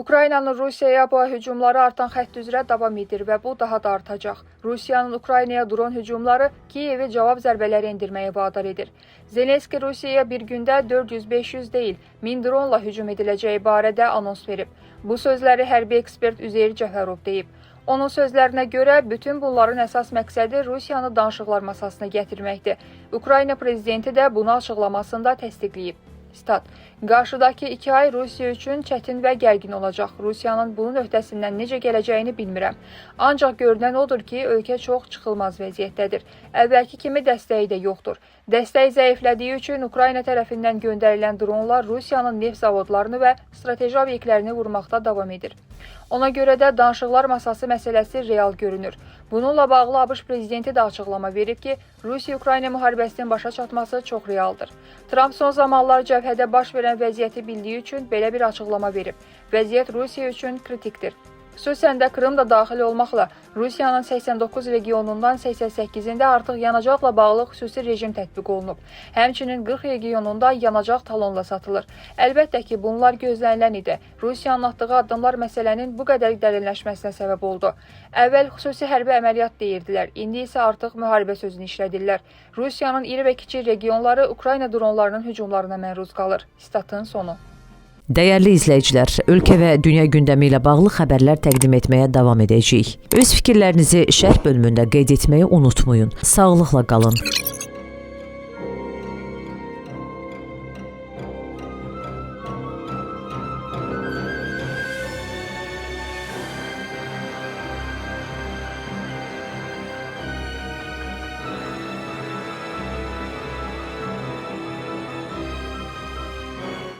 Ukraynanın Rusiyaya bu ay hücumları artan xətt üzrə davam edir və bu daha da artacaq. Rusiyanın Ukraynaya dron hücumları Kiyevi cavab zərbələri endirməyə vadar edir. Zelenski Rusiyaya bir gündə 400-500 deyil, 1000 dronla hücum ediləcəyi barədə anons verib. Bu sözləri hərbi ekspert Üzeyir Cəfərov deyib. Onun sözlərinə görə bütün bunların əsas məqsədi Rusiyanı danışıqlar masasına gətirməkdir. Ukrayna prezidenti də bunu açıqlamasında təsdiqləyib. Stat: Qarşıdakı 2 ay Rusiya üçün çətin və gərgin olacaq. Rusiyanın bunun öhdəsindən necə gələcəyini bilmirəm. Ancaq görünən odur ki, ölkə çox çıxılmaz vəziyyətdədir. Əvvəlki kimi dəstəyi də yoxdur. Dəstək zəiflədiyi üçün Ukrayna tərəfindən göndərilən dronlar Rusiyanın neft zavodlarını və strateji obyektlərini vurmaqda davam edir. Ona görə də danışıqlar masası məsələsi real görünür. Bununla bağlı ABŞ prezidenti də açıqlama verib ki, Rusiya-Ukrayna müharibəsinin başa çatması çox realdır. Trump son zamanlar cəbhədə baş verən vəziyyəti bildiyi üçün belə bir açıqlama verib. Vəziyyət Rusiya üçün kritikdir. Xüsusən də Krım da daxil olmaqla Rusiyanın 89 regionundan 88-ində artıq yanacaqla bağlı xüsusi rejim tətbiq olunub. Həmçinin 40 regionunda yanacaq talonla satılır. Əlbəttə ki, bunlar gözlənilən idi. Rusiyanın atdığı addımlar məsələnin bu qədər dərinləşməsinə səbəb oldu. Əvvəl xüsusi hərbi əməliyyat deyirdilər, indi isə artıq müharibə sözünü işlədirlər. Rusiyanın iri və kiçik regionları Ukrayna dronlarının hücumlarına məruz qalır. Statın sonu. Dəyərli izləyicilər, ölkə və dünya gündəmi ilə bağlı xəbərlər təqdim etməyə davam edəcəyik. Öz fikirlərinizi şərh bölümündə qeyd etməyi unutmayın. Sağlıqla qalın.